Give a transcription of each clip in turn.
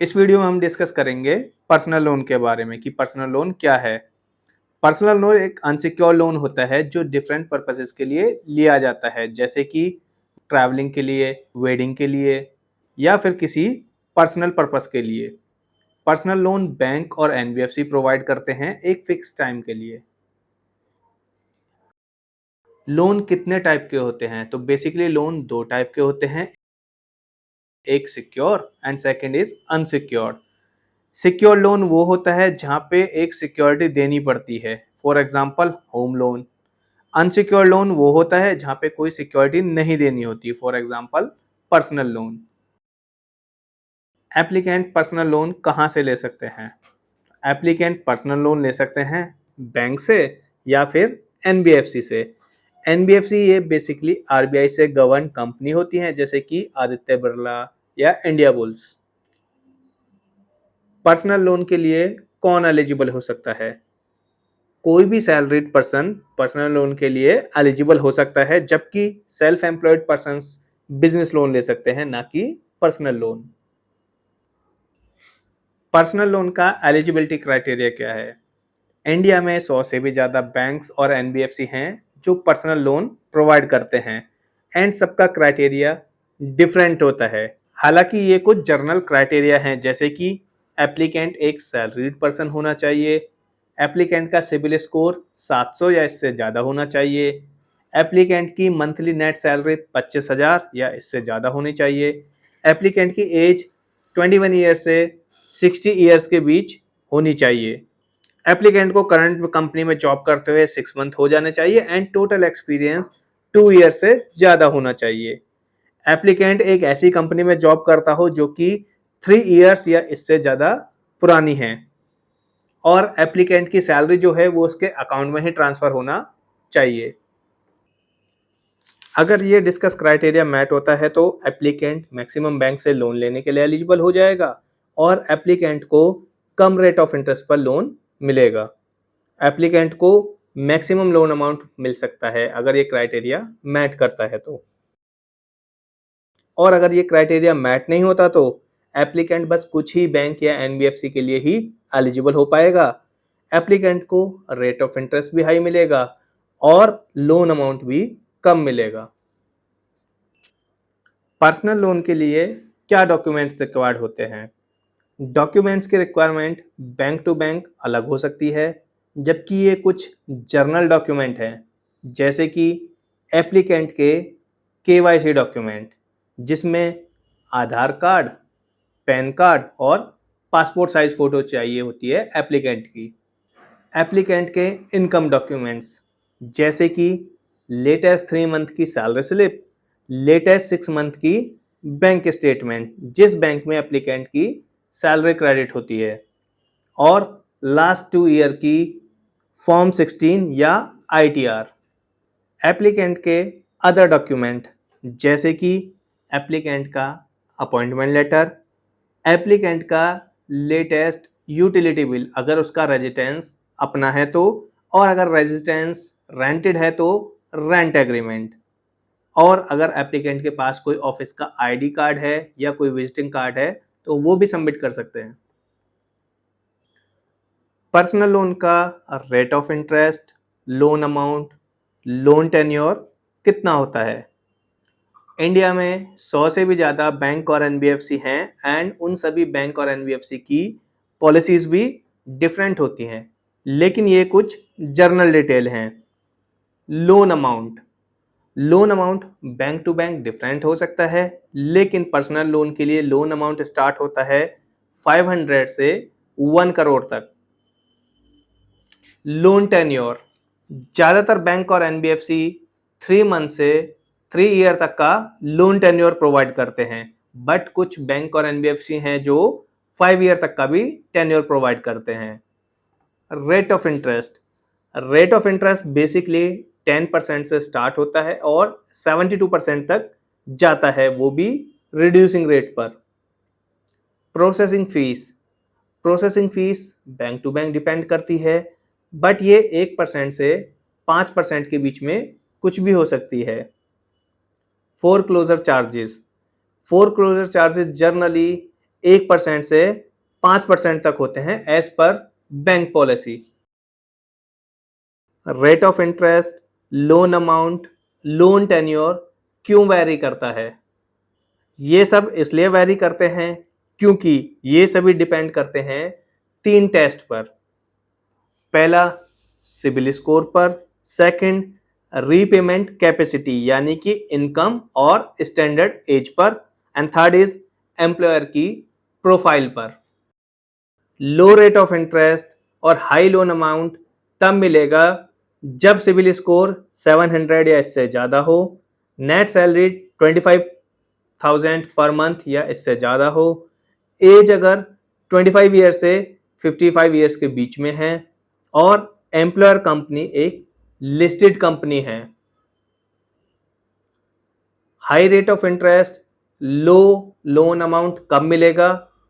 इस वीडियो में हम डिस्कस करेंगे पर्सनल लोन के बारे में कि पर्सनल लोन क्या है। पर्सनल लोन एक अनसिक्योर्ड लोन होता है जो डिफरेंट पर्पसेस के लिए लिया जाता है, जैसे कि ट्रैवलिंग के लिए, वेडिंग के लिए या फिर किसी पर्सनल पर्पस के लिए। पर्सनल लोन बैंक और एनबीएफसी प्रोवाइड करते हैं एक फिक्स टाइम के लिए। लोन कितने टाइप के होते हैं? तो बेसिकली लोन दो टाइप के होते हैं, एक secure and second is unsecured. Secure loan वो होता है जहां पे एक सिक्योरिटी देनी पड़ती है, for example home loan. Unsecure loan वो होता है जहां पे कोई सिक्योरिटी नहीं देनी होती, for example personal loan. Applicant personal loan कहाँ से ले सकते हैं? एप्लीकेंट पर्सनल लोन ले सकते हैं बैंक से या फिर एनबीएफसी से। एनबीएफसी ये बेसिकली आरबीआई से गवर्न कंपनी होती हैं, जैसे कि आदित्य बिरला या इंडिया बुल्स। पर्सनल लोन के लिए कौन एलिजिबल हो सकता है? कोई भी सैलरीड पर्सन पर्सनल लोन के लिए एलिजिबल हो सकता है, जबकि self employed person business loan ले सकते हैं, ना कि पर्सनल लोन। पर्सनल लोन का एलिजिबिलिटी क्राइटेरिया क्या है? इंडिया में 100 से भी ज़्यादा बैंक्स और एनबीएफसी हैं जो पर्सनल लोन प्रोवाइड करते हैं, एंड सबका क्राइटेरिया डिफरेंट होता है। हालांकि ये कुछ जनरल क्राइटेरिया हैं, जैसे कि एप्लीकेंट एक सैलरीड पर्सन होना चाहिए, एप्लीकेंट का सिबिल स्कोर 700 या इससे ज़्यादा होना चाहिए, एप्लीकेंट की मंथली नेट सैलरी 25,000 या इससे ज़्यादा होनी चाहिए, एप्लीकेंट की एज 21 ईयर से 60 ईयर्स के बीच होनी चाहिए, एप्लीकेंट को करंट कंपनी में जॉब करते हुए 6 मंथ हो जाने चाहिए, एंड टोटल एक्सपीरियंस 2 ईयर से ज़्यादा होना चाहिए। एप्लीकेंट एक ऐसी कंपनी में जॉब करता हो जो कि 3 ईयर्स या इससे ज़्यादा पुरानी है, और एप्लीकेंट की सैलरी जो है वो उसके अकाउंट में ही ट्रांसफ़र होना चाहिए। अगर ये डिस्कस क्राइटेरिया मैट होता है तो एप्लीकेंट मैक्सिमम बैंक से लोन लेने के लिए एलिजिबल हो जाएगा, और एप्लीकेंट को कम रेट ऑफ इंटरेस्ट पर लोन मिलेगा। एप्लीकेंट को मैक्सिमम लोन अमाउंट मिल सकता है अगर ये क्राइटेरिया मैट करता है तो। और अगर ये क्राइटेरिया मैट नहीं होता तो एप्लीकेंट बस कुछ ही बैंक या एनबीएफसी के लिए ही एलिजिबल हो पाएगा। एप्लीकेंट को रेट ऑफ इंटरेस्ट भी हाई मिलेगा और लोन अमाउंट भी कम मिलेगा। पर्सनल लोन के लिए क्या डॉक्यूमेंट्स रिक्वायर्ड होते हैं? डॉक्यूमेंट्स की रिक्वायरमेंट बैंक टू बैंक अलग हो सकती है, जबकि ये कुछ जर्नल डॉक्यूमेंट हैं, जैसे कि एप्लीकेंट के केवाईसी डॉक्यूमेंट, जिसमें आधार कार्ड, पैन कार्ड और पासपोर्ट साइज फ़ोटो चाहिए होती है एप्लीकेंट की। एप्लीकेंट के इनकम डॉक्यूमेंट्स, जैसे कि लेटेस्ट 3 मंथ की सैलरी स्लिप, लेटेस्ट 6 मंथ की बैंक स्टेटमेंट जिस बैंक में एप्लीकेंट की सैलरी क्रेडिट होती है, और लास्ट 2 ईयर की फॉर्म 16 या आईटीआर। एप्लीकेंट के अदर डॉक्यूमेंट, जैसे कि एप्लीकेंट का अपॉइंटमेंट लेटर, एप्लीकेंट का लेटेस्ट यूटिलिटी बिल अगर उसका रेजिडेंस अपना है तो, और अगर रेजिडेंस रेंटेड है तो रेंट एग्रीमेंट, और अगर एप्लीकेंट के पास कोई ऑफिस का आईडी कार्ड है या कोई विजिटिंग कार्ड है तो वो भी सबमिट कर सकते हैं। पर्सनल लोन का rate of interest, loan amount, loan tenure कितना होता है? इंडिया में 100 से भी ज़्यादा बैंक और एनबीएफसी हैं, एंड उन सभी बैंक और एनबीएफसी की पॉलिसीज भी डिफरेंट होती हैं, लेकिन ये कुछ जर्नल डिटेल हैं। Loan amount bank to bank different हो सकता है, लेकिन पर्सनल लोन के लिए लोन अमाउंट स्टार्ट होता है 500 से 1 करोड़ तक। लोन टेन्योर, ज़्यादातर बैंक और एनबीएफसी 3 मंथ से 3 ईयर तक का लोन टेन्योर प्रोवाइड करते हैं, बट कुछ बैंक और एनबीएफसी हैं जो 5 ईयर तक का भी टेन्योर प्रोवाइड करते हैं। रेट ऑफ इंटरेस्ट बेसिकली 10% से स्टार्ट होता है और 72% तक जाता है, वो भी रिड्यूसिंग रेट पर। Processing fees bank to bank depend करती है, बट ये 1% से 5% के बीच में कुछ भी हो सकती है। फोरक्लोजर चार्जेस जर्नली 1% से 5% तक होते हैं एज पर bank policy. Rate of interest, loan amount, loan tenure क्यों वैरी करता है? ये सब इसलिए वैरी करते हैं क्योंकि ये सभी डिपेंड करते हैं 3 टेस्ट पर। पहला सिबिल स्कोर पर, सेकंड रीपेमेंट कैपेसिटी यानी कि इनकम और स्टैंडर्ड एज पर, एंड थर्ड इज एम्प्लॉयर की प्रोफाइल पर। लो रेट ऑफ इंटरेस्ट और हाई लोन अमाउंट तब मिलेगा जब सिबिल स्कोर 700 या इससे ज़्यादा हो, नेट सैलरी 25,000 पर मंथ या इससे ज़्यादा हो, एज अगर 25 ईयर से 55 ईयर्स के बीच में है, और एम्प्लॉयर कंपनी एक लिस्टेड कंपनी है। High rate of interest, low loan amount कब मिलेगा?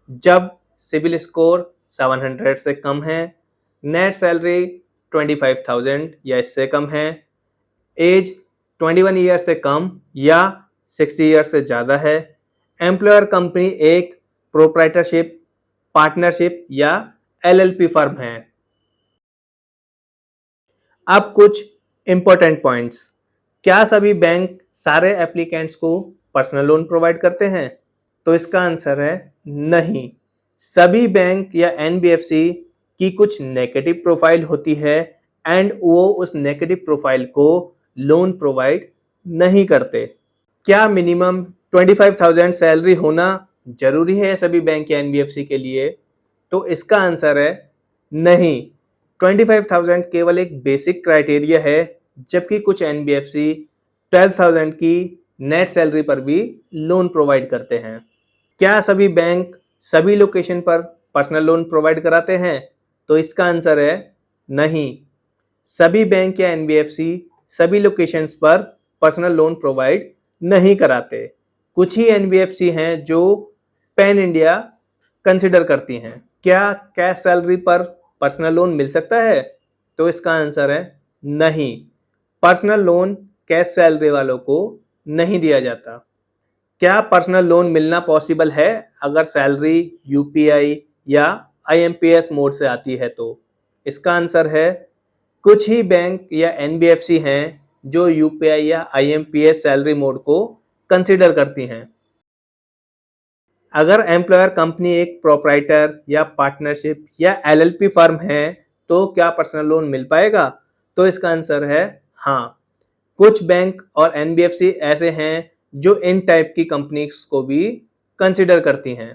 जब सिबिल स्कोर 700 से कम है, नेट सैलरी 25,000 या इससे कम है, एज 21 ईयर से कम या 60 ईयर से ज़्यादा है, एम्प्लॉयर कंपनी एक प्रोप्राइटरशिप, पार्टनरशिप या एलएलपी फर्म है। अब कुछ इंपॉर्टेंट पॉइंट्स। क्या सभी बैंक सारे एप्लीकेंट्स को पर्सनल लोन प्रोवाइड करते हैं? तो इसका आंसर है नहीं। सभी बैंक या एनबीएफसी की कुछ नेगेटिव प्रोफाइल होती है एंड वो उस नेगेटिव प्रोफाइल को लोन प्रोवाइड नहीं करते। क्या मिनिमम 25,000 सैलरी होना जरूरी है सभी बैंक या एनबीएफसी के लिए? तो इसका आंसर है नहीं। 25,000 केवल एक बेसिक क्राइटेरिया है, जबकि कुछ एनबीएफसी 12,000 की नेट सैलरी पर भी लोन प्रोवाइड करते हैं। क्या सभी बैंक सभी लोकेशन पर पर्सनल लोन प्रोवाइड कराते हैं? तो इसका आंसर है नहीं। सभी बैंक या एनबीएफसी सभी लोकेशंस पर पर्सनल लोन प्रोवाइड नहीं कराते। कुछ ही एनबीएफसी हैं जो पैन इंडिया कंसिडर करती हैं। क्या कैश सैलरी पर पर्सनल लोन मिल सकता है? तो इसका आंसर है नहीं। पर्सनल लोन कैश सैलरी वालों को नहीं दिया जाता। क्या पर्सनल लोन मिलना पॉसिबल है अगर सैलरी यूपीआई या आईएमपीएस मोड से आती है? तो इसका आंसर है कुछ ही बैंक या एनबीएफसी हैं जो यूपीआई या आईएमपीएस सैलरी मोड को कंसिडर करती हैं। अगर एम्प्लॉयर कंपनी एक प्रोप्राइटर या पार्टनरशिप या एलएलपी फर्म है तो क्या पर्सनल लोन मिल पाएगा? तो इसका आंसर है हाँ। कुछ बैंक और एनबीएफसी ऐसे हैं जो इन टाइप की कंपनीज को भी कंसिडर करती हैं।